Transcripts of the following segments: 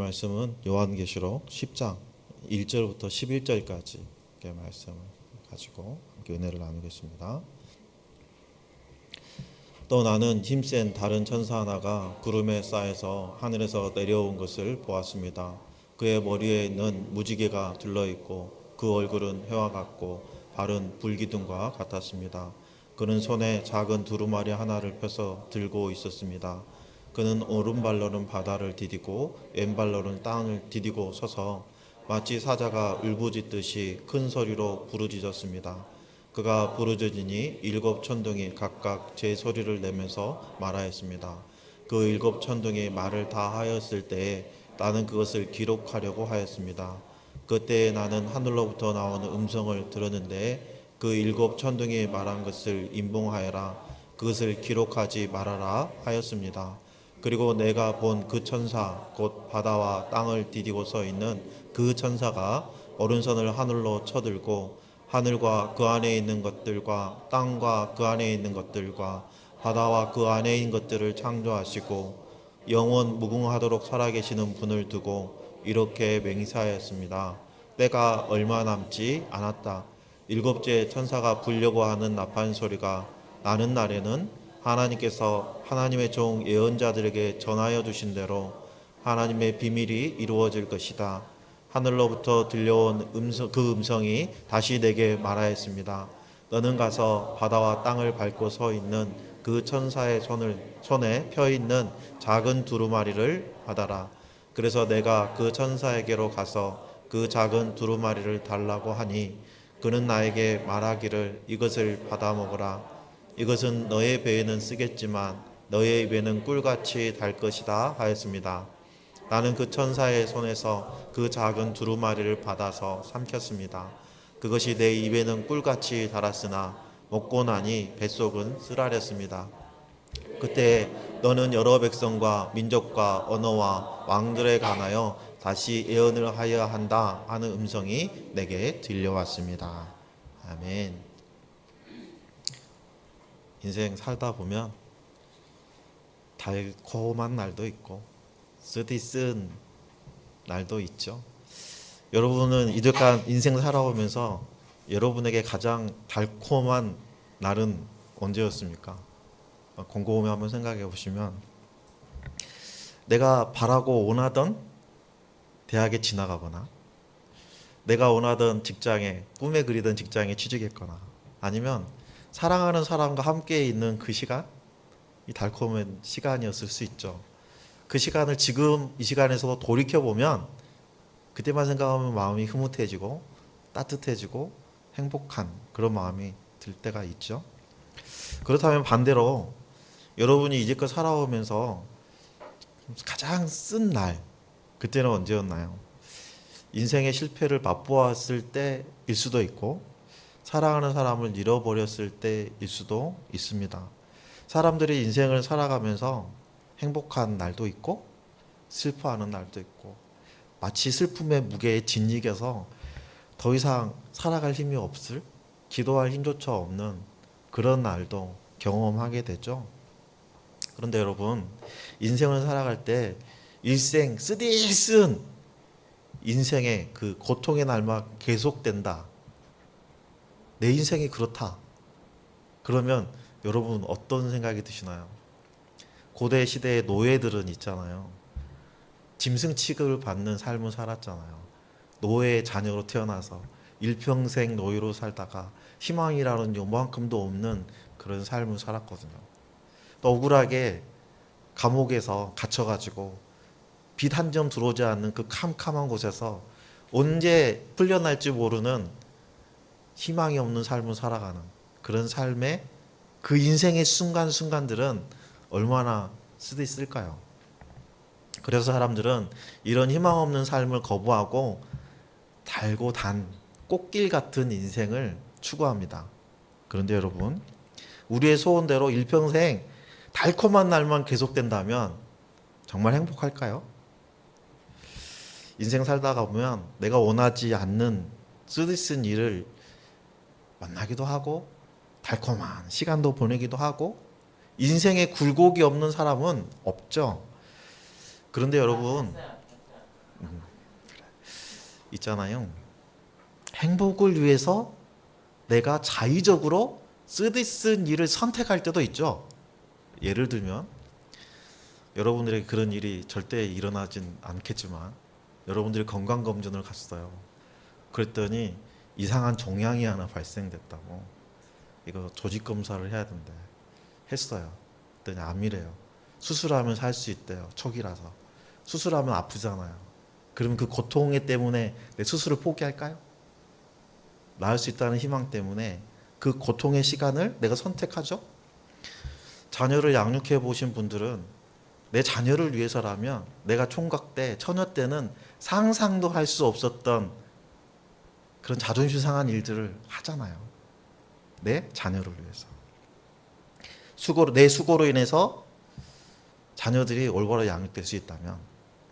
말씀은 요한계시록 10장 1절부터 11절까지 말씀을 가지고 은혜를 나누겠습니다. 또 나는 힘센 다른 천사 하나가 구름에 쌓여서 하늘에서 내려온 것을 보았습니다. 그의 머리에는 무지개가 둘러있고 그 얼굴은 해와 같고 발은 불기둥과 같았습니다. 그는 손에 작은 두루마리 하나를 펴서 들고 있었습니다. 그는 오른발로는 바다를 디디고 왼발로는 땅을 디디고 서서 마치 사자가 울부짖듯이 큰 소리로 부르짖었습니다. 그가 부르짖으니 일곱 천둥이 각각 제 소리를 내면서 말하였습니다. 그 일곱 천둥이 말을 다 하였을 때에 나는 그것을 기록하려고 하였습니다. 그때에 나는 하늘로부터 나오는 음성을 들었는데 그 일곱 천둥이 말한 것을 임봉하여라, 그것을 기록하지 말아라 하였습니다. 그리고 내가 본 그 천사 곧 바다와 땅을 디디고 서 있는 그 천사가 오른손을 하늘로 쳐들고 하늘과 그 안에 있는 것들과 땅과 그 안에 있는 것들과 바다와 그 안에 있는 것들을 창조하시고 영원 무궁하도록 살아계시는 분을 두고 이렇게 맹세하였습니다. 때가 얼마 남지 않았다. 일곱째 천사가 불려고 하는 나팔 소리가 나는 날에는 하나님께서 하나님의 종 예언자들에게 전하여 주신 대로 하나님의 비밀이 이루어질 것이다. 하늘로부터 들려온 그 음성이 다시 내게 말하였습니다. 너는 가서 바다와 땅을 밟고 서 있는 그 천사의 손에 펴 있는 작은 두루마리를 받아라. 그래서 내가 그 천사에게로 가서 그 작은 두루마리를 달라고 하니 그는 나에게 말하기를 이것을 받아 먹으라. 이것은 너의 배에는 쓰겠지만 너의 입에는 꿀같이 달 것이다 하였습니다. 나는 그 천사의 손에서 그 작은 두루마리를 받아서 삼켰습니다. 그것이 내 입에는 꿀같이 달았으나 먹고 나니 뱃속은 쓰라렸습니다. 그때 너는 여러 백성과 민족과 언어와 왕들에 관하여 다시 예언을 하여야 한다 하는 음성이 내게 들려왔습니다. 아멘. 인생 살다 보면 달콤한 날도 있고 쓰디쓴 날도 있죠. 여러분은 이득한 인생 살아오면서 여러분에게 가장 달콤한 날은 언제였습니까? 곰곰이 한번 생각해 보시면 내가 바라고 원하던 대학에 진학하거나 내가 원하던 직장에 꿈에 그리던 직장에 취직했거나 아니면 사랑하는 사람과 함께 있는 그 시간, 이 달콤한 시간이었을 수 있죠. 그 시간을 지금 이 시간에서도 돌이켜보면 그때만 생각하면 마음이 흐뭇해지고 따뜻해지고 행복한 그런 마음이 들 때가 있죠. 그렇다면 반대로 여러분이 이제껏 살아오면서 가장 쓴 날, 그때는 언제였나요? 인생의 실패를 맛보았을 때일 수도 있고 사랑하는 사람을 잃어버렸을 때일 수도 있습니다. 사람들이 인생을 살아가면서 행복한 날도 있고 슬퍼하는 날도 있고 마치 슬픔의 무게에 짓이겨서 더 이상 살아갈 힘이 없을, 기도할 힘조차 없는 그런 날도 경험하게 되죠. 그런데 여러분, 인생을 살아갈 때 일생 쓰디쓴 인생의 그 고통의 날만 계속된다. 내 인생이 그렇다. 그러면 여러분 어떤 생각이 드시나요? 고대 시대의 노예들은 있잖아요. 짐승 취급을 받는 삶을 살았잖아요. 노예의 자녀로 태어나서 일평생 노예로 살다가 희망이라는 요만큼도 없는 그런 삶을 살았거든요. 또 억울하게 감옥에서 갇혀가지고 빛 한 점 들어오지 않는 그 캄캄한 곳에서 언제 풀려날지 모르는 희망이 없는 삶을 살아가는 그런 삶의 그 인생의 순간순간들은 얼마나 쓰디쓸까요? 그래서 사람들은 이런 희망 없는 삶을 거부하고 달고 단 꽃길 같은 인생을 추구합니다. 그런데 여러분, 우리의 소원대로 일평생 달콤한 날만 계속된다면 정말 행복할까요? 인생 살다가 보면 내가 원하지 않는 쓰디쓴 일을 만나기도 하고 달콤한 시간도 보내기도 하고 인생에 굴곡이 없는 사람은 없죠. 그런데 여러분, 있잖아요. 행복을 위해서 내가 자의적으로 쓰디쓴 일을 선택할 때도 있죠. 예를 들면 여러분들에게 그런 일이 절대 일어나진 않겠지만 여러분들이 건강검진을 갔어요. 그랬더니 이상한 종양이 하나 발생됐다고. 이거 조직검사를 해야 된대. 했어요. 그랬더니 암이래요. 수술하면 살 수 있대요. 초기라서. 수술하면 아프잖아요. 그럼 그 고통 때문에 내 수술을 포기할까요? 나을 수 있다는 희망 때문에 그 고통의 시간을 내가 선택하죠. 자녀를 양육해 보신 분들은 내 자녀를 위해서라면 내가 총각 때, 처녀 때는 상상도 할 수 없었던 그런 자존심 상한 일들을 하잖아요. 내 자녀를 위해서. 내 수고로 인해서 자녀들이 올바로 양육될 수 있다면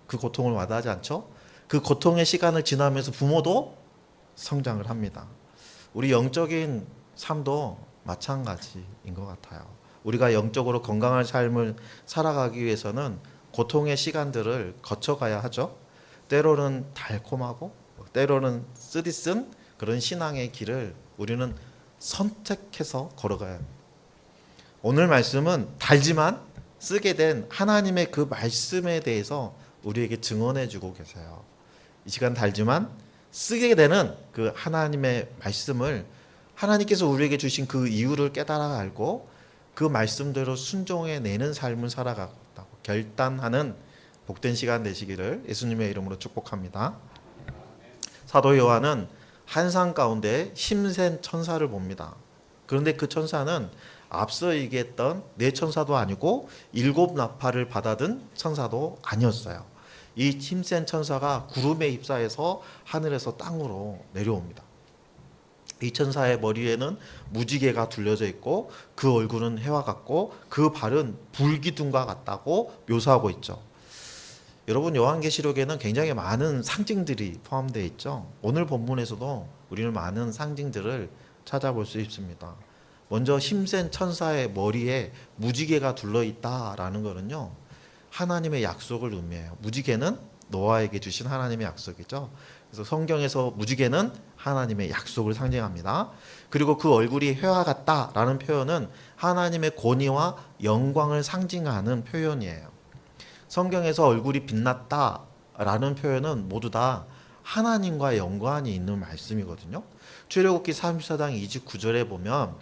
그 고통을 와닿지 않죠? 그 고통의 시간을 지나면서 부모도 성장을 합니다. 우리 영적인 삶도 마찬가지인 것 같아요. 우리가 영적으로 건강한 삶을 살아가기 위해서는 고통의 시간들을 거쳐가야 하죠. 때로는 달콤하고 때로는 쓰디쓴 그런 신앙의 길을 우리는 선택해서 걸어가야 합니다. 오늘 말씀은 달지만 쓰게 된 하나님의 그 말씀에 대해서 우리에게 증언해 주고 계세요. 이 시간 달지만 쓰게 되는 그 하나님의 말씀을 하나님께서 우리에게 주신 그 이유를 깨달아 알고 그 말씀대로 순종해 내는 삶을 살아가겠다고 결단하는 복된 시간 되시기를 예수님의 이름으로 축복합니다. 사도 요한은 한상 가운데 힘센 천사를 봅니다. 그런데 그 천사는 앞서 얘기했던 네 천사도 아니고 7 나팔을 받아든 천사도 아니었어요. 이 힘센 천사가 구름에 휩싸여서 하늘에서 땅으로 내려옵니다. 이 천사의 머리에는 무지개가 둘려져 있고 그 얼굴은 해와 같고 그 발은 불기둥과 같다고 묘사하고 있죠. 여러분, 요한계시록에는 굉장히 많은 상징들이 포함되어 있죠. 오늘 본문에서도 우리는 많은 상징들을 찾아볼 수 있습니다. 먼저 힘센 천사의 머리에 무지개가 둘러있다라는 것은요, 하나님의 약속을 의미해요. 무지개는 노아에게 주신 하나님의 약속이죠. 그래서 성경에서 무지개는 하나님의 약속을 상징합니다. 그리고 그 얼굴이 회와 같다라는 표현은 하나님의 권위와 영광을 상징하는 표현이에요. 성경에서 얼굴이 빛났다라는 표현은 모두 다 하나님과 연관이 있는 말씀이거든요. 출애굽기 34장 29절에 보면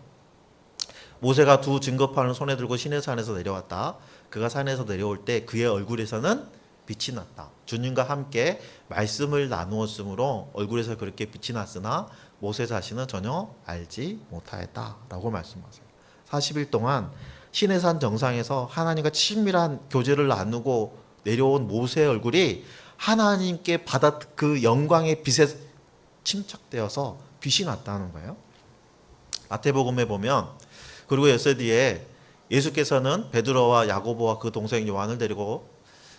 모세가 2 증거판을 손에 들고 시내산에서 내려왔다. 그가 산에서 내려올 때 그의 얼굴에서는 빛이 났다. 주님과 함께 말씀을 나누었으므로 얼굴에서 그렇게 빛이 났으나 모세 자신은 전혀 알지 못하였다라고 말씀하세요. 40일 동안 시내산 정상에서 하나님과 친밀한 교제를 나누고 내려온 모세의 얼굴이 하나님께 받았 그 영광의 빛에 침착되어서 빛이 났다는 거예요. 마태복음에 보면 그리고 엿새 뒤에 예수께서는 베드로와 야고보와 그 동생 요한을 데리고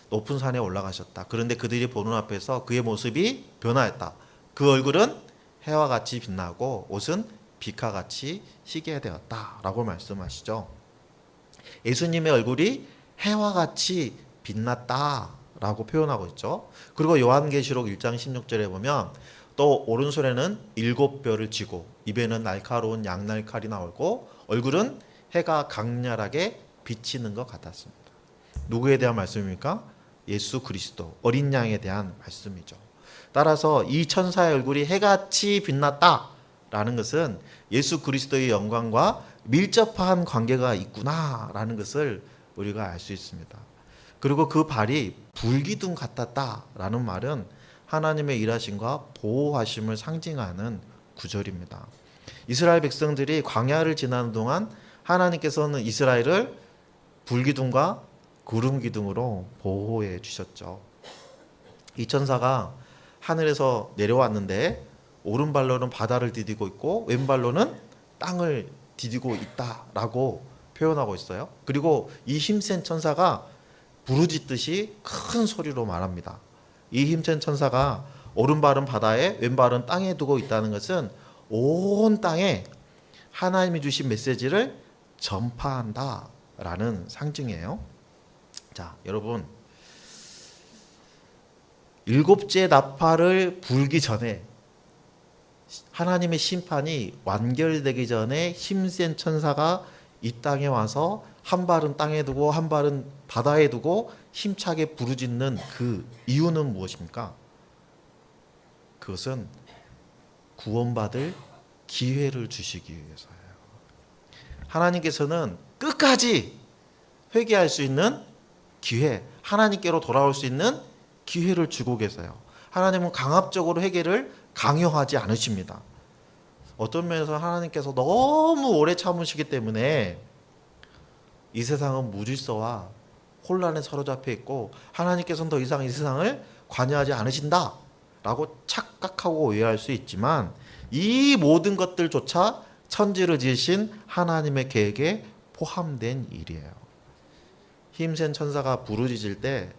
높은 산에 올라가셨다. 그런데 그들이 보는 앞에서 그의 모습이 변화했다. 그 얼굴은 해와 같이 빛나고 옷은 빛과 같이 희게 되었다라고 말씀하시죠. 예수님의 얼굴이 해와 같이 빛났다라고 표현하고 있죠. 그리고 요한계시록 1장 16절에 보면 또 오른손에는 7뼈를 쥐고 입에는 날카로운 양날칼이 나오고 얼굴은 해가 강렬하게 비치는 것 같았습니다. 누구에 대한 말씀입니까? 예수 그리스도 어린 양에 대한 말씀이죠. 따라서 이 천사의 얼굴이 해같이 빛났다라는 것은 예수 그리스도의 영광과 밀접한 관계가 있구나라는 것을 우리가 알 수 있습니다. 그리고 그 발이 불기둥 같았다라는 말은 하나님의 일하심과 보호하심을 상징하는 구절입니다. 이스라엘 백성들이 광야를 지나는 동안 하나님께서는 이스라엘을 불기둥과 구름기둥으로 보호해 주셨죠. 이 천사가 하늘에서 내려왔는데 오른발로는 바다를 디디고 있고 왼발로는 땅을 디디고 있다라고 표현하고 있어요. 그리고 이 힘센 천사가 부르짖듯이 큰 소리로 말합니다. 이 힘센 천사가 오른발은 바다에 왼발은 땅에 두고 있다는 것은 온 땅에 하나님이 주신 메시지를 전파한다라는 상징이에요. 자, 여러분, 일곱째 나팔을 불기 전에, 하나님의 심판이 완결되기 전에 힘센 천사가 이 땅에 와서 한 발은 땅에 두고 한 발은 바다에 두고 힘차게 부르짖는 그 이유는 무엇입니까? 그것은 구원받을 기회를 주시기 위해서예요. 하나님께서는 끝까지 회개할 수 있는 기회, 하나님께로 돌아올 수 있는 기회를 주고 계세요. 하나님은 강압적으로 회개를 강요하지 않으십니다. 어떤 면에서 하나님께서 너무 오래 참으시기 때문에 이 세상은 무질서와 혼란에 사로잡혀 있고 하나님께서는 더 이상 이 세상을 관여하지 않으신다 라고 착각하고 오해할 수 있지만, 이 모든 것들조차 천지를 지으신 하나님의 계획에 포함된 일이에요. 힘센 천사가 부르짖을 때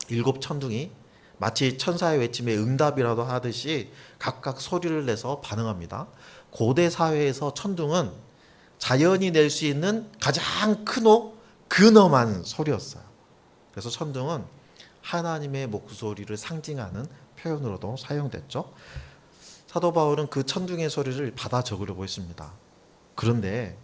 일곱 천둥이 마치 천사의 외침에 응답이라도 하듯이 각각 소리를 내서 반응합니다. 고대 사회에서 천둥은 자연이 낼 수 있는 가장 근엄한 소리였어요. 그래서 천둥은 하나님의 목소리를 상징하는 표현으로도 사용됐죠. 사도 바울은 그 천둥의 소리를 받아 적으려고 했습니다. 그런데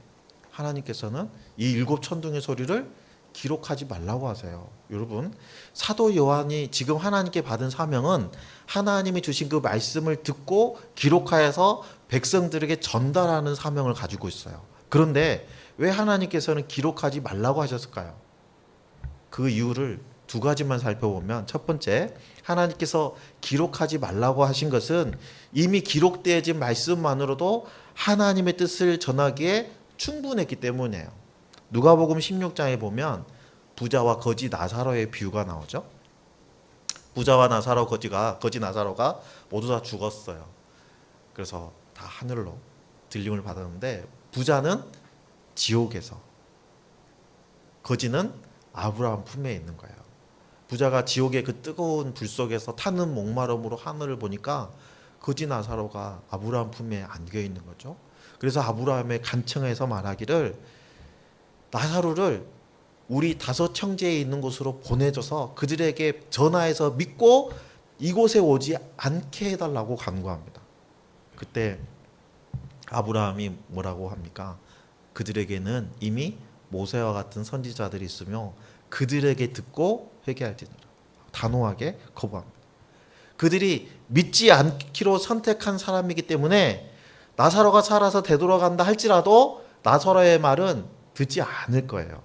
하나님께서는 이 일곱 천둥의 소리를 기록하지 말라고 하세요. 여러분, 사도 요한이 지금 하나님께 받은 사명은 하나님이 주신 그 말씀을 듣고 기록하여서 백성들에게 전달하는 사명을 가지고 있어요. 그런데 왜 하나님께서는 기록하지 말라고 하셨을까요? 그 이유를 두 가지만 살펴보면, 첫 번째, 하나님께서 기록하지 말라고 하신 것은 이미 기록되어진 말씀만으로도 하나님의 뜻을 전하기에 충분했기 때문이에요. 누가복음 16장에 보면 부자와 거지 나사로의 비유가 나오죠. 부자와 나사로, 거지 나사로가 모두 다 죽었어요. 그래서 다 하늘로 들림을 받았는데, 부자는 지옥에서, 거지는 아브라함 품에 있는 거예요. 부자가 지옥의 그 뜨거운 불 속에서 타는 목마름으로 하늘을 보니까 거지 나사로가 아브라함 품에 안겨 있는 거죠. 그래서 아브라함의 간청에서 말하기를, 나사로를 우리 다섯 형제에 있는 곳으로 보내줘서 그들에게 전하여서 믿고 이곳에 오지 않게 해달라고 간구합니다. 그때 아브라함이 뭐라고 합니까? 그들에게는 이미 모세와 같은 선지자들이 있으며 그들에게 듣고 회개할지니라. 단호하게 거부합니다. 그들이 믿지 않기로 선택한 사람이기 때문에 나사로가 살아서 되돌아간다 할지라도 나사로의 말은 듣지 않을 거예요.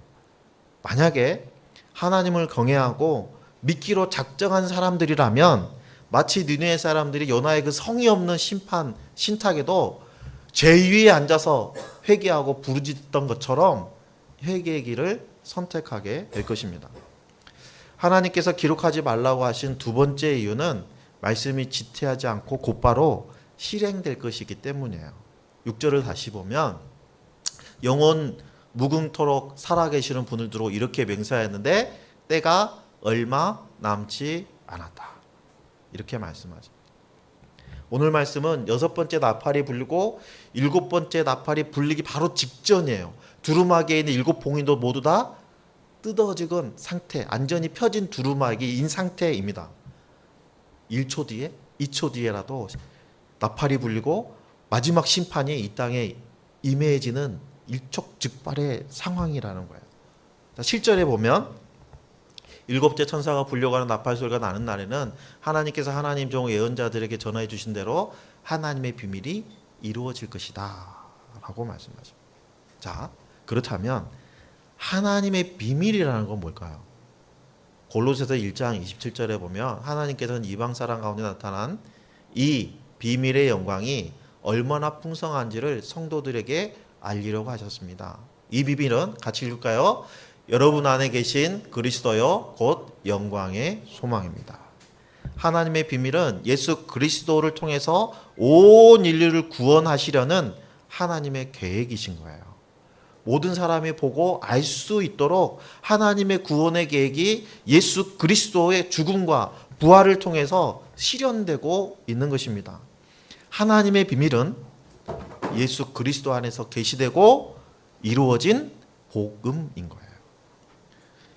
만약에 하나님을 경외하고 믿기로 작정한 사람들이라면 마치 니느웨 사람들이 요나의 그 성의 없는 심판 신탁에도 제위에 앉아서 회개하고 부르짖던 것처럼 회개의 길을 선택하게 될 것입니다. 하나님께서 기록하지 말라고 하신 두 번째 이유는 말씀이 지체하지 않고 곧바로 실행될 것이기 때문이에요. 6절을 다시 보면, 영원 무궁토록 살아계시는 분을 두고 이렇게 맹세하였는데 때가 얼마 남지 않았다. 이렇게 말씀하죠. 오늘 말씀은 여섯 번째 나팔이 불리고 일곱 번째 나팔이 불리기 바로 직전이에요. 두루마기에 있는 일곱 봉인도 모두 다 뜯어지건 상태, 안전히 펴진 두루마기인 상태입니다. 1초 뒤에, 2초 뒤에라도 나팔이 불리고 마지막 심판이 이 땅에 임해지는 일촉즉발의 상황이라는 거예요. 7절에 보면 일곱째 천사가 불려가는 나팔 소리가 나는 날에는 하나님께서 하나님 종 예언자들에게 전해 주신 대로 하나님의 비밀이 이루어질 것이다 라고 말씀하십니다. 자, 그렇다면 하나님의 비밀이라는 건 뭘까요? 골로새서 1장 27절에 보면 하나님께서는 이방 사람 가운데 나타난 이 비밀의 영광이 얼마나 풍성한지를 성도들에게 알리려고 하셨습니다. 이 비밀은 같이 읽을까요? 여러분 안에 계신 그리스도요 곧 영광의 소망입니다. 하나님의 비밀은 예수 그리스도를 통해서 온 인류를 구원하시려는 하나님의 계획이신 거예요. 모든 사람이 보고 알 수 있도록 하나님의 구원의 계획이 예수 그리스도의 죽음과 부활을 통해서 실현되고 있는 것입니다. 하나님의 비밀은 예수 그리스도 안에서 계시되고 이루어진 복음인 거예요.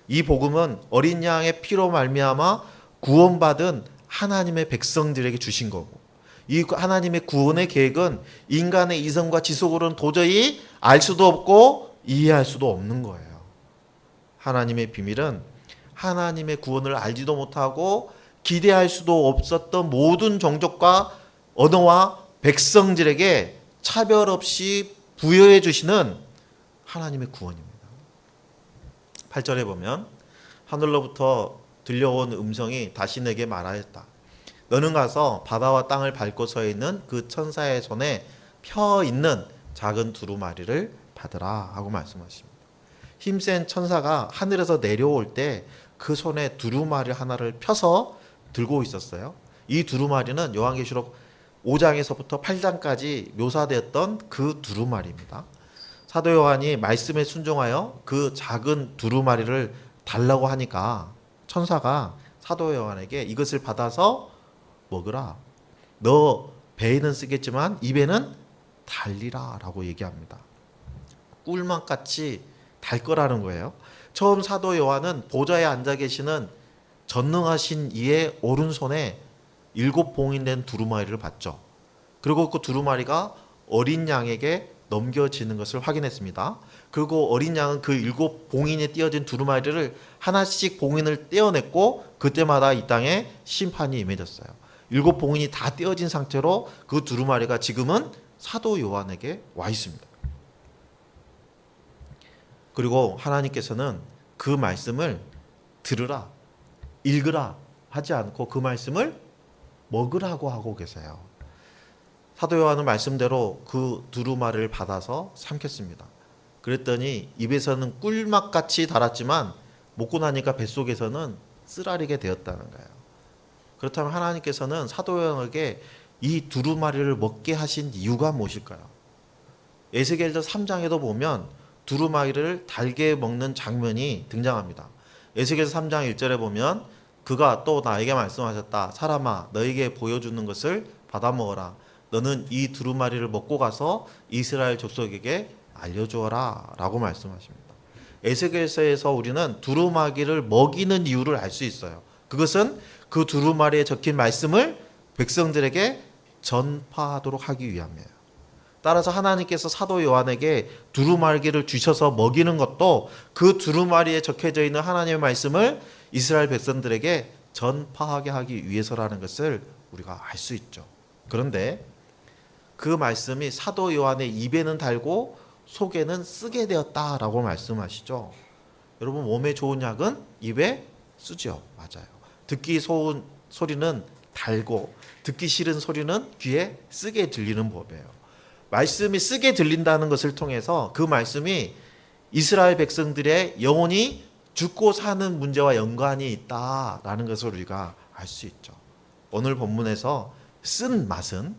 이 복음은 어린 양의 피로 말미암아 구원받은 하나님의 백성들에게 주신 거고, 이 하나님의 구원의 계획은 인간의 이성과 지속으로는 도저히 알 수도 없고 이해할 수도 없는 거예요. 하나님의 비밀은 하나님의 구원을 알지도 못하고 기대할 수도 없었던 모든 종족과 언어와 백성들에게 차별 없이 부여해 주시는 하나님의 구원입니다. 8절에 보면 하늘로부터 들려온 음성이 다시 내게 말하였다. 너는 가서 바다와 땅을 밟고 서 있는 그 천사의 손에 펴 있는 작은 두루마리를 받으라 하고 말씀하십니다. 힘센 천사가 하늘에서 내려올 때 그 손에 두루마리 하나를 펴서 들고 있었어요. 이 두루마리는 요한계시록 5장에서부터 8장까지 묘사되었던 그 두루마리입니다. 사도 요한이 말씀에 순종하여 그 작은 두루마리를 달라고 하니까 천사가 사도 요한에게 이것을 받아서 먹으라. 너 배에는 쓰겠지만 입에는 달리라 라고 얘기합니다. 꿀맛같이 달 거라는 거예요. 처음 사도 요한은 보좌에 앉아 계시는 전능하신 이의 오른손에 7봉인 된 두루마리를 봤죠. 그리고 그 두루마리가 어린 양에게 넘겨지는 것을 확인했습니다. 그리고 어린 양은 그 7봉인에 띄어진 두루마리를 하나씩 봉인을 떼어냈고 그때마다 이 땅에 심판이 임해졌어요. 7봉인이 다 떼어진 상태로 그 두루마리가 지금은 사도 요한에게 와 있습니다. 그리고 하나님께서는 그 말씀을 들으라, 읽으라 하지 않고 그 말씀을 먹으라고 하고 계세요. 사도 요한은 말씀대로 그 두루마리를 받아서 삼켰습니다. 그랬더니 입에서는 꿀맛같이 달았지만 먹고 나니까 뱃속에서는 쓰라리게 되었다는 거예요. 그렇다면 하나님께서는 사도 요한에게 이 두루마리를 먹게 하신 이유가 무엇일까요? 에스겔서 3장에도 보면 두루마리를 달게 먹는 장면이 등장합니다. 에스겔서 3장 1절에 보면 그가 또 나에게 말씀하셨다. 사람아, 너에게 보여주는 것을 받아 먹어라. 너는 이 두루마리를 먹고 가서 이스라엘 족속에게 알려주어라 라고 말씀하십니다. 에스겔서에서 우리는 두루마리를 먹이는 이유를 알 수 있어요. 그것은 그 두루마리에 적힌 말씀을 백성들에게 전파하도록 하기 위함이에요. 따라서 하나님께서 사도 요한에게 두루마리를 주셔서 먹이는 것도 그 두루마리에 적혀져 있는 하나님의 말씀을 이스라엘 백성들에게 전파하게 하기 위해서라는 것을 우리가 알 수 있죠. 그런데 그 말씀이 사도 요한의 입에는 달고 속에는 쓰게 되었다라고 말씀하시죠. 여러분, 몸에 좋은 약은 입에 쓰죠. 맞아요. 듣기 좋은 소리는 달고 듣기 싫은 소리는 귀에 쓰게 들리는 법이에요. 말씀이 쓰게 들린다는 것을 통해서 그 말씀이 이스라엘 백성들의 영혼이 죽고 사는 문제와 연관이 있다라는 것을 우리가 알 수 있죠. 오늘 본문에서 쓴 맛은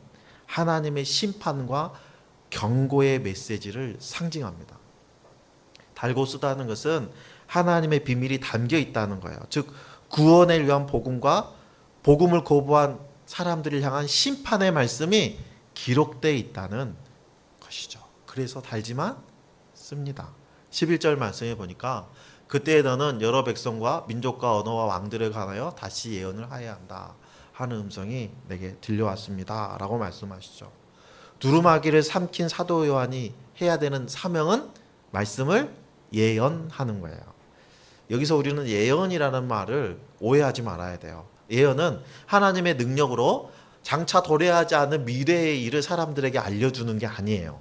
하나님의 심판과 경고의 메시지를 상징합니다. 달고 쓰다는 것은 하나님의 비밀이 담겨 있다는 거예요. 즉 구원을 위한 복음과 복음을 거부한 사람들을 향한 심판의 말씀이 기록되어 있다는 것이죠. 그래서 달지만 씁니다. 11절 말씀해 보니까 그때 너는 여러 백성과 민족과 언어와 왕들에 관하여 다시 예언을 하여야 한다 하는 음성이 내게 들려왔습니다 라고 말씀하시죠. 두루마기를 삼킨 사도 요한이 해야 되는 사명은 말씀을 예언하는 거예요. 여기서 우리는 예언이라는 말을 오해하지 말아야 돼요. 예언은 하나님의 능력으로 장차 도래하지 않은 미래의 일을 사람들에게 알려주는 게 아니에요.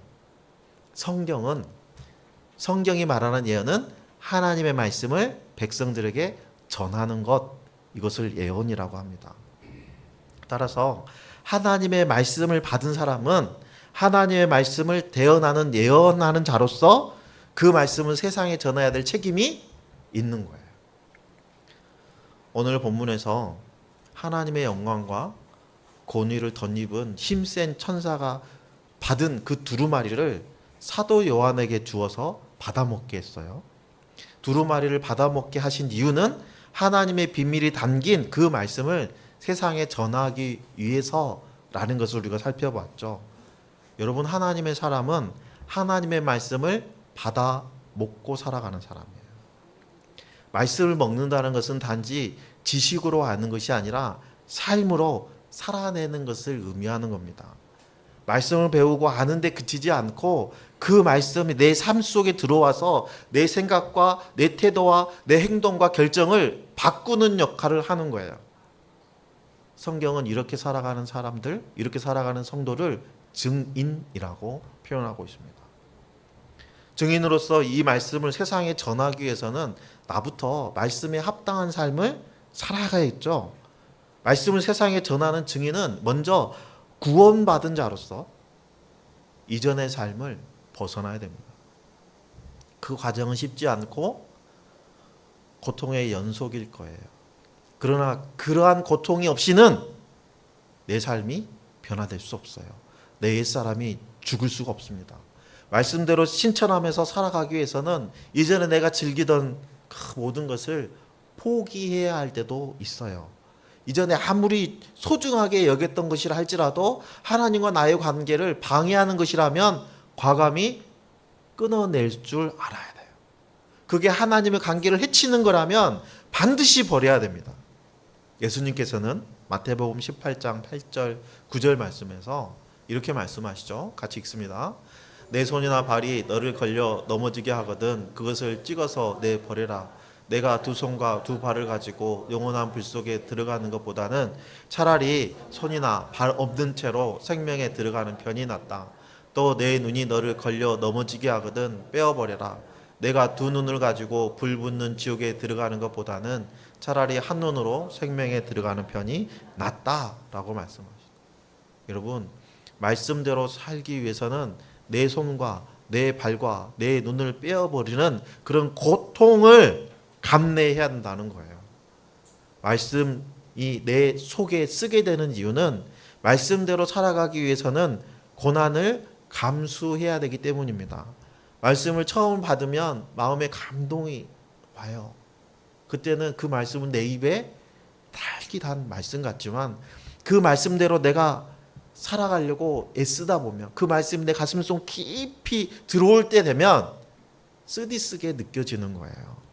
성경이 말하는 예언은 하나님의 말씀을 백성들에게 전하는 것, 이것을 예언이라고 합니다. 따라서 하나님의 말씀을 받은 사람은 하나님의 말씀을 대언하는 예언하는 자로서 그 말씀을 세상에 전해야 될 책임이 있는 거예요. 오늘 본문에서 하나님의 영광과 권위를 덧입은 힘센 천사가 받은 그 두루마리를 사도 요한에게 주어서 받아먹게 했어요. 두루마리를 받아먹게 하신 이유는 하나님의 비밀이 담긴 그 말씀을 세상에 전하기 위해서라는 것을 우리가 살펴봤죠. 여러분, 하나님의 사람은 하나님의 말씀을 받아 먹고 살아가는 사람이에요. 말씀을 먹는다는 것은 단지 지식으로 아는 것이 아니라 삶으로 살아내는 것을 의미하는 겁니다. 말씀을 배우고 아는데 그치지 않고 그 말씀이 내 삶 속에 들어와서 내 생각과 내 태도와 내 행동과 결정을 바꾸는 역할을 하는 거예요. 성경은 이렇게 살아가는 사람들, 이렇게 살아가는 성도를 증인이라고 표현하고 있습니다. 증인으로서 이 말씀을 세상에 전하기 위해서는 나부터 말씀에 합당한 삶을 살아가야겠죠. 말씀을 세상에 전하는 증인은 먼저 구원받은 자로서 이전의 삶을 벗어나야 됩니다. 그 과정은 쉽지 않고 고통의 연속일 거예요. 그러나 그러한 고통이 없이는 내 삶이 변화될 수 없어요. 내 옛사람이 죽을 수가 없습니다. 말씀대로 신천하면서 살아가기 위해서는 이전에 내가 즐기던 그 모든 것을 포기해야 할 때도 있어요. 이전에 아무리 소중하게 여겼던 것이라 할지라도 하나님과 나의 관계를 방해하는 것이라면 과감히 끊어낼 줄 알아야 돼요. 그게 하나님의 관계를 해치는 거라면 반드시 버려야 됩니다. 예수님께서는 마태복음 18장 8절 9절 말씀에서 이렇게 말씀하시죠. 같이 읽습니다. 내 손이나 발이 너를 걸려 넘어지게 하거든 그것을 찍어서 내버려라. 내가 두 손과 두 발을 가지고 영원한 불 속에 들어가는 것보다는 차라리 손이나 발 없는 채로 생명에 들어가는 편이 낫다. 또 내 눈이 너를 걸려 넘어지게 하거든 빼어버려라. 내가 두 눈을 가지고 불 붙는 지옥에 들어가는 것보다는 차라리 한 눈으로 생명에 들어가는 편이 낫다라고 말씀하십니다. 여러분, 말씀대로 살기 위해서는 내 손과 내 발과 내 눈을 빼어버리는 그런 고통을 감내해야 한다는 거예요. 말씀이 내 속에 쓰게 되는 이유는 말씀대로 살아가기 위해서는 고난을 감수해야 되기 때문입니다. 말씀을 처음 받으면 마음에 감동이 와요. 그때는 그 말씀은 내 입에 달기 단 말씀 같지만 그 말씀대로 내가 살아가려고 애쓰다 보면 그 말씀이 내 가슴속 깊이 들어올 때 되면 쓰디쓰게 느껴지는 거예요.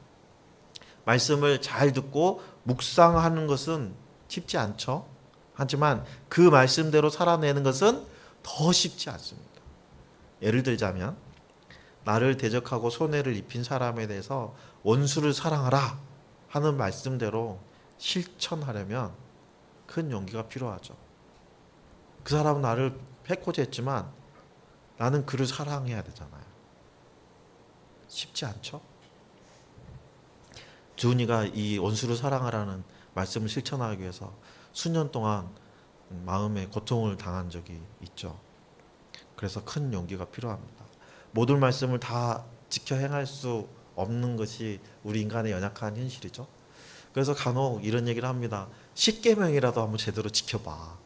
말씀을 잘 듣고 묵상하는 것은 쉽지 않죠. 하지만 그 말씀대로 살아내는 것은 더 쉽지 않습니다. 예를 들자면 나를 대적하고 손해를 입힌 사람에 대해서 원수를 사랑하라 하는 말씀대로 실천하려면 큰 용기가 필요하죠. 그 사람은 나를 해코지 했지만 나는 그를 사랑해야 되잖아요. 쉽지 않죠? 주은이가 이 원수를 사랑하라는 말씀을 실천하기 위해서 수년 동안 마음의 고통을 당한 적이 있죠. 그래서 큰 용기가 필요합니다. 모든 말씀을 다 지켜 행할 수 없는 것이 우리 인간의 연약한 현실이죠. 그래서 간혹 이런 얘기를 합니다. 10계명이라도 한번 제대로 지켜봐.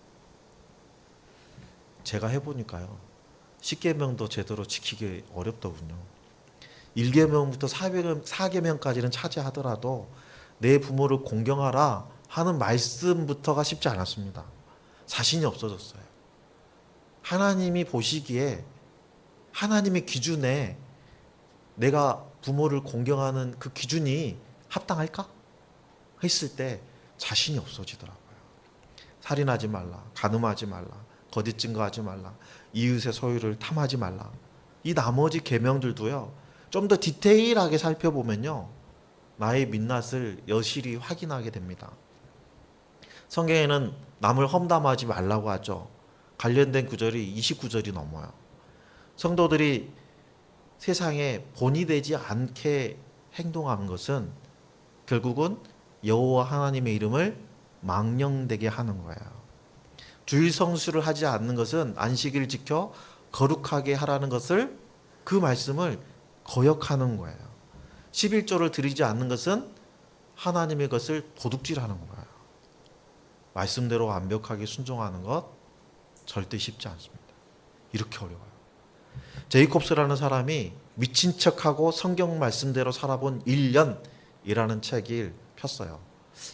제가 해보니까요. 10계명도 제대로 지키기 어렵더군요. 1계명부터 4계명까지는 차지하더라도 내 부모를 공경하라 하는 말씀부터가 쉽지 않았습니다. 자신이 없어졌어요. 하나님이 보시기에 하나님의 기준에 내가 부모를 공경하는 그 기준이 합당할까? 했을 때 자신이 없어지더라고요. 살인하지 말라, 간음하지 말라, 거짓 증거하지 말라, 이웃의 소유를 탐하지 말라. 이 나머지 계명들도요. 좀 더 디테일하게 살펴보면요. 나의 민낯을 여실히 확인하게 됩니다. 성경에는 남을 험담하지 말라고 하죠. 관련된 구절이 29절이 넘어요. 성도들이 세상에 본이 되지 않게 행동하는 것은 결국은 여호와 하나님의 이름을 망령되게 하는 거예요. 주일 성수를 하지 않는 것은 안식일을 지켜 거룩하게 하라는 것을 그 말씀을 거역하는 거예요. 11조를 드리지 않는 것은 하나님의 것을 도둑질하는 거예요. 말씀대로 완벽하게 순종하는 것 절대 쉽지 않습니다. 이렇게 어려워요. 제이콥스라는 사람이 미친 척하고 성경 말씀대로 살아본 1년이라는 책을 폈어요.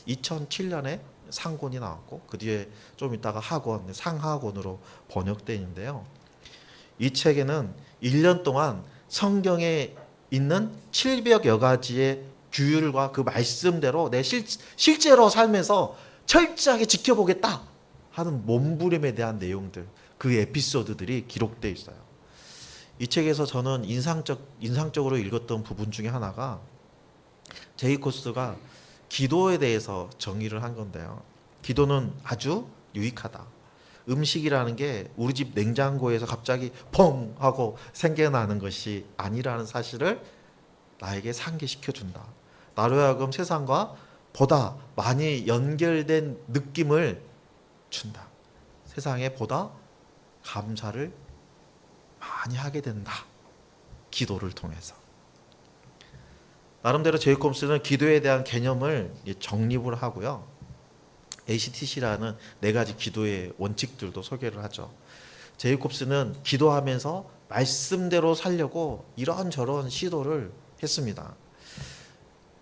2007년에 상권이 나왔고 그 뒤에 좀 있다가 학원, 상하권으로 번역되는데요. 이 책에는 1년 동안 성경에 있는 700여 가지의 규율과 그 말씀대로 내 실제로 삶에서 철저하게 지켜보겠다 하는 몸부림에 대한 내용들, 그 에피소드들이 기록되어 있어요. 이 책에서 저는 인상적으로 읽었던 부분 중에 하나가 제이코스가 기도에 대해서 정의를 한 건데요. 기도는 아주 유익하다. 음식이라는 게 우리 집 냉장고에서 갑자기 펑 하고 생겨나는 것이 아니라는 사실을 나에게 상기시켜준다. 나로 하여금 세상과 보다 많이 연결된 느낌을 준다. 세상에 보다 감사를 많이 하게 된다. 기도를 통해서. 나름대로 제이콥스는 기도에 대한 개념을 정립을 하고요. ACTC라는 4가지 기도의 원칙들도 소개를 하죠. 제이콥스는 기도하면서 말씀대로 살려고 이런저런 시도를 했습니다.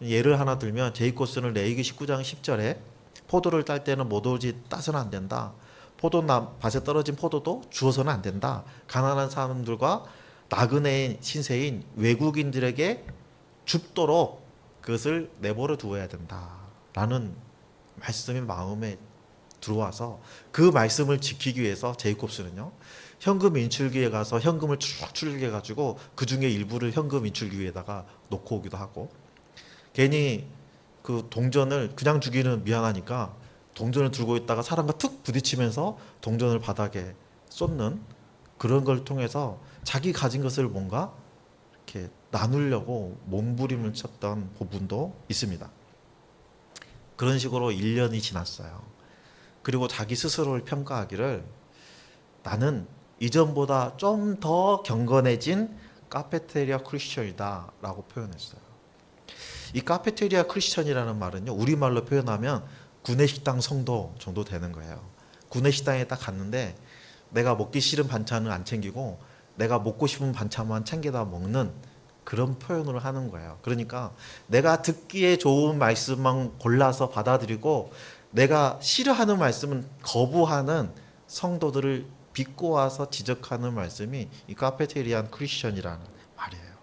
예를 하나 들면 제이콥스는 레위기 19장 10절에 포도를 딸 때는 모도지 따서는 안 된다. 밭에 떨어진 포도도 주워서는 안 된다. 가난한 사람들과 나그네인 신세인 외국인들에게 줍도록 그것을 내버려 두어야 된다라는 말씀이 마음에 들어와서 그 말씀을 지키기 위해서 제이콥스는요, 현금 인출기에 가서 현금을 쭉 출력해 가지고 그 중에 일부를 현금 인출기에다가 놓고 오기도 하고, 괜히 그 동전을 그냥 주기는 미안하니까 동전을 들고 있다가 사람과 툭 부딪히면서 동전을 바닥에 쏟는 그런 걸 통해서 자기 가진 것을 뭔가 이렇게 나누려고 몸부림을 쳤던 부분도 있습니다. 그런 식으로 1년이 지났어요. 그리고 자기 스스로를 평가하기를 나는 이전보다 좀 더 경건해진 카페테리아 크리스천이다 라고 표현했어요. 이 카페테리아 크리스천이라는 말은요, 우리말로 표현하면 구내식당 성도 정도 되는 거예요. 구내식당에 딱 갔는데 내가 먹기 싫은 반찬을 안 챙기고 내가 먹고 싶은 반찬만 챙겨다 먹는 그런 표현을 하는 거예요. 그러니까 내가 듣기에 좋은 말씀만 골라서 받아들이고 내가 싫어하는 말씀은 거부하는 성도들을 비꼬아서 지적하는 말씀이 이 카페테리안 크리스천이라는 말이에요.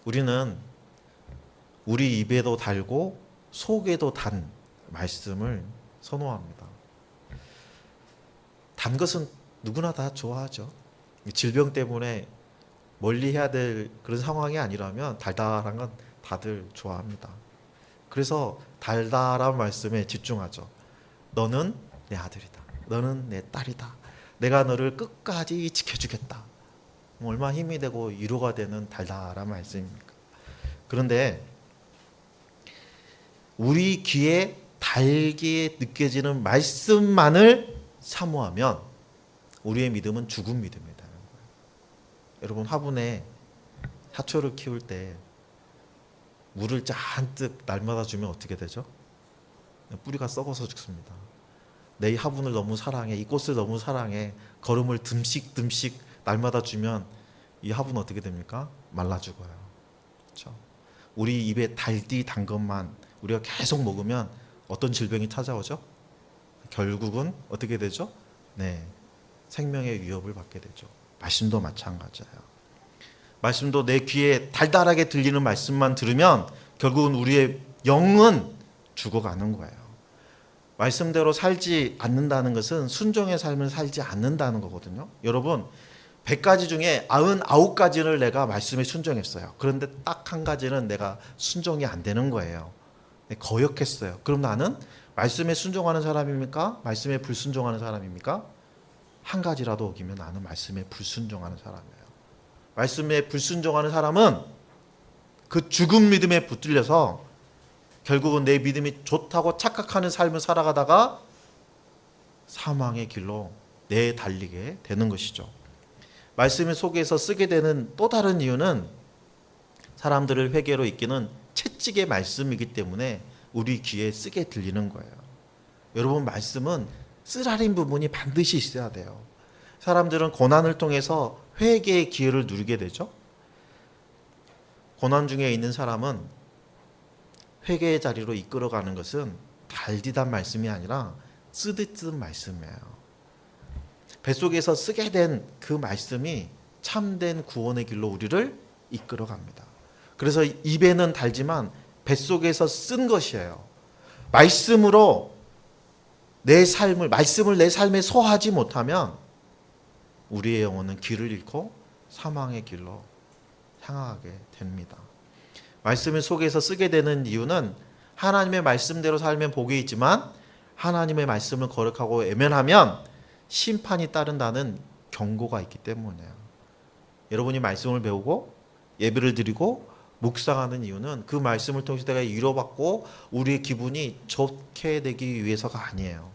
우리는 우리 입에도 달고 속에도 단 말씀을 선호합니다. 단 것은 누구나 다 좋아하죠. 질병 때문에 멀리 해야 될 그런 상황이 아니라면 달달한 건 다들 좋아합니다. 그래서 달달한 말씀에 집중하죠. 너는 내 아들이다. 너는 내 딸이다. 내가 너를 끝까지 지켜주겠다. 얼마나 힘이 되고 위로가 되는 달달한 말씀입니까? 그런데 우리 귀에 달게 느껴지는 말씀만을 사모하면 우리의 믿음은 죽은 믿음이 되는 거예요. 여러분, 화분에 화초를 키울 때 물을 잔뜩 날마다 주면 어떻게 되죠? 뿌리가 썩어서 죽습니다. 내 이 화분을 너무 사랑해, 이 꽃을 너무 사랑해, 거름을 듬씩 날마다 주면 이 화분은 어떻게 됩니까? 말라 죽어요. 그렇죠? 우리 입에 달디 단 것만 우리가 계속 먹으면 어떤 질병이 찾아오죠? 결국은 어떻게 되죠? 네, 생명의 위협을 받게 되죠. 말씀도 마찬가지예요. 말씀도 내 귀에 달달하게 들리는 말씀만 들으면 결국은 우리의 영은 죽어가는 거예요. 말씀대로 살지 않는다는 것은 순종의 삶을 살지 않는다는 거거든요. 여러분, 100가지 중에 99가지를 내가 말씀에 순종했어요. 그런데 딱 한 가지는 내가 순종이 안 되는 거예요. 거역했어요. 그럼 나는 말씀에 순종하는 사람입니까? 말씀에 불순종하는 사람입니까? 한 가지라도 어기면 나는 말씀에 불순종하는 사람이에요. 말씀에 불순종하는 사람은 그 죽은 믿음에 붙들려서 결국은 내 믿음이 좋다고 착각하는 삶을 살아가다가 사망의 길로 내달리게 되는 것이죠. 말씀 속에서 쓰게 되는 또 다른 이유는 사람들을 회개로 이끄는 채찍의 말씀이기 때문에 우리 귀에 쓰게 들리는 거예요. 여러분, 말씀은 쓰라린 부분이 반드시 있어야 돼요. 사람들은 고난을 통해서 회개의 기회를 누리게 되죠. 고난 중에 있는 사람은 회개의 자리로 이끌어가는 것은 달디단 말씀이 아니라 쓰듯 말씀이에요. 뱃속에서 쓰게 된 그 말씀이 참된 구원의 길로 우리를 이끌어갑니다. 그래서 입에는 달지만 뱃속에서 쓴 것이에요. 말씀으로 말씀을 내 삶에 소화하지 못하면 우리의 영혼은 길을 잃고 사망의 길로 향하게 됩니다. 말씀을 속에서 쓰게 되는 이유는 하나님의 말씀대로 살면 복이 있지만 하나님의 말씀을 거역하고 외면하면 심판이 따른다는 경고가 있기 때문이에요. 여러분이 말씀을 배우고 예배를 드리고 묵상하는 이유는 그 말씀을 통해서 내가 위로받고 우리의 기분이 좋게 되기 위해서가 아니에요.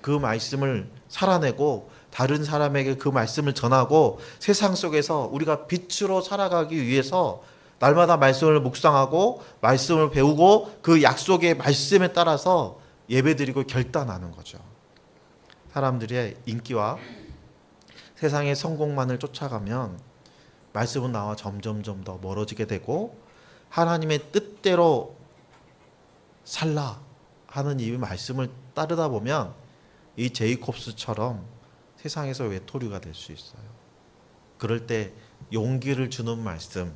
그 말씀을 살아내고 다른 사람에게 그 말씀을 전하고 세상 속에서 우리가 빛으로 살아가기 위해서 날마다 말씀을 묵상하고 말씀을 배우고 그 약속의 말씀에 따라서 예배드리고 결단하는 거죠. 사람들의 인기와 세상의 성공만을 쫓아가면 말씀은 나와 점점점 더 멀어지게 되고 하나님의 뜻대로 살라 하는 이 말씀을 따르다 보면 이 제이콥스처럼 세상에서 외톨이가 될 수 있어요. 그럴 때 용기를 주는 말씀,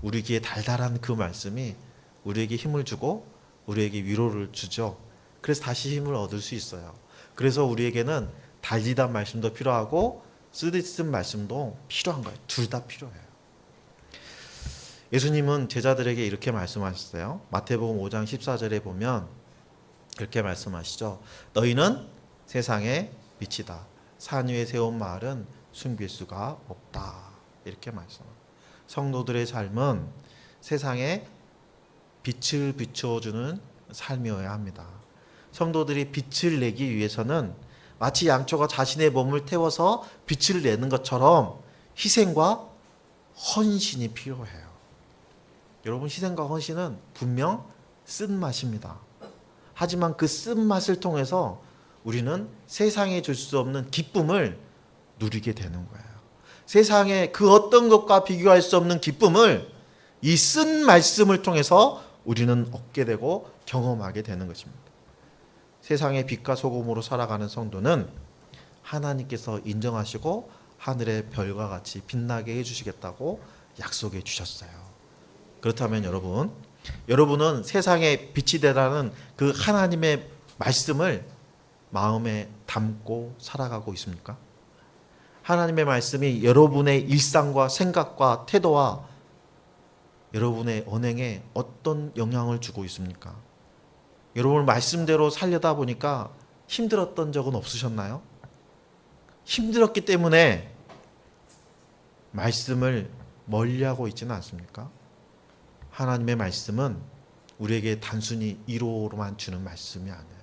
우리 귀에 달달한 그 말씀이 우리에게 힘을 주고 우리에게 위로를 주죠. 그래서 다시 힘을 얻을 수 있어요. 그래서 우리에게는 달리단 말씀도 필요하고 쓰디쓴 말씀도 필요한 거예요. 둘 다 필요해요. 예수님은 제자들에게 이렇게 말씀하셨어요. 마태복음 5장 14절에 보면 이렇게 말씀하시죠. 너희는 세상의 빛이다. 산 위에 세운 마을은 숨길 수가 없다. 이렇게 말씀합니다. 성도들의 삶은 세상에 빛을 비춰주는 삶이어야 합니다. 성도들이 빛을 내기 위해서는 마치 양초가 자신의 몸을 태워서 빛을 내는 것처럼 희생과 헌신이 필요해요. 여러분, 희생과 헌신은 분명 쓴맛입니다. 하지만 그 쓴맛을 통해서 우리는 세상에 줄 수 없는 기쁨을 누리게 되는 거예요. 세상의 그 어떤 것과 비교할 수 없는 기쁨을 이 쓴 말씀을 통해서 우리는 얻게 되고 경험하게 되는 것입니다. 세상의 빛과 소금으로 살아가는 성도는 하나님께서 인정하시고 하늘의 별과 같이 빛나게 해주시겠다고 약속해 주셨어요. 그렇다면 여러분은 세상의 빛이 되라는 그 하나님의 말씀을 마음에 담고 살아가고 있습니까? 하나님의 말씀이 여러분의 일상과 생각과 태도와 여러분의 언행에 어떤 영향을 주고 있습니까? 여러분 말씀대로 살려다 보니까 힘들었던 적은 없으셨나요? 힘들었기 때문에 말씀을 멀리하고 있지는 않습니까? 하나님의 말씀은 우리에게 단순히 위로로만 주는 말씀이 아니에요.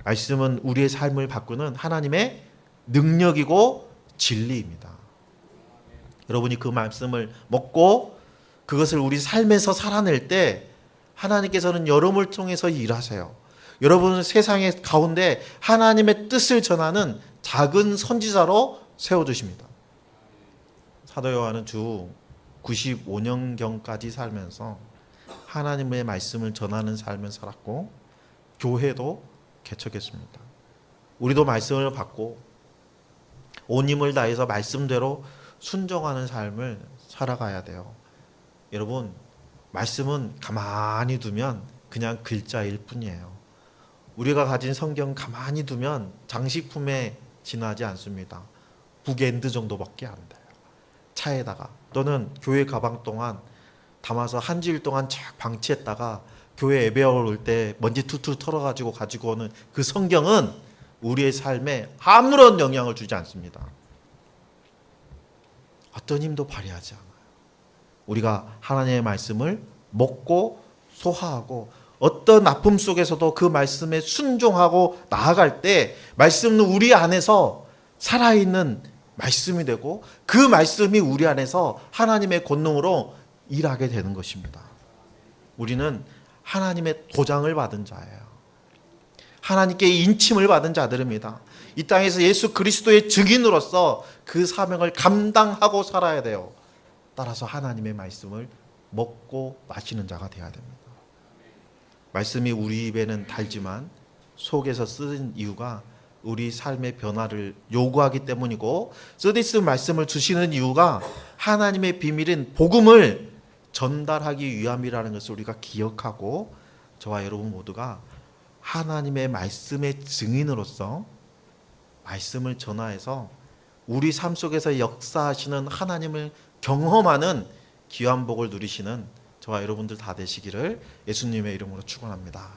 말씀은 우리의 삶을 바꾸는 하나님의 능력이고 진리입니다. 여러분이 그 말씀을 먹고 그것을 우리 삶에서 살아낼 때 하나님께서는 여러분을 통해서 일하세요. 여러분은 세상의 가운데 하나님의 뜻을 전하는 작은 선지자로 세워두십니다. 사도 요한은 주 95년경까지 살면서 하나님의 말씀을 전하는 삶을 살았고 교회도 개척했습니다. 우리도 말씀을 받고 온 힘을 다해서 말씀대로 순종하는 삶을 살아가야 돼요. 여러분, 말씀은 가만히 두면 그냥 글자일 뿐이에요. 우리가 가진 성경 가만히 두면 장식품에 지나지 않습니다. 북엔드 정도밖에 안 돼요. 차에다가 또는 교회 가방 동안 담아서 한 주일 동안 쫙 방치했다가 교회 예배 올 때 먼지 툭툭 털어가지고 가지고 오는 그 성경은 우리의 삶에 아무런 영향을 주지 않습니다. 어떤 힘도 발휘하지 않아요. 우리가 하나님의 말씀을 먹고 소화하고 어떤 아픔 속에서도 그 말씀에 순종하고 나아갈 때 말씀은 우리 안에서 살아있는 말씀이 되고 그 말씀이 우리 안에서 하나님의 권능으로 일하게 되는 것입니다. 우리는 하나님의 도장을 받은 자예요. 하나님께 인침을 받은 자들입니다. 이 땅에서 예수 그리스도의 증인으로서 그 사명을 감당하고 살아야 돼요. 따라서 하나님의 말씀을 먹고 마시는 자가 되어야 됩니다. 말씀이 우리 입에는 달지만 속에서 쓰는 이유가 우리 삶의 변화를 요구하기 때문이고 쓰디쓴 말씀을 주시는 이유가 하나님의 비밀인 복음을 전달하기 위함이라는 것을 우리가 기억하고 저와 여러분 모두가 하나님의 말씀의 증인으로서 말씀을 전하여서 우리 삶 속에서 역사하시는 하나님을 경험하는 귀한 복을 누리시는 저와 여러분들 다 되시기를 예수님의 이름으로 축원합니다.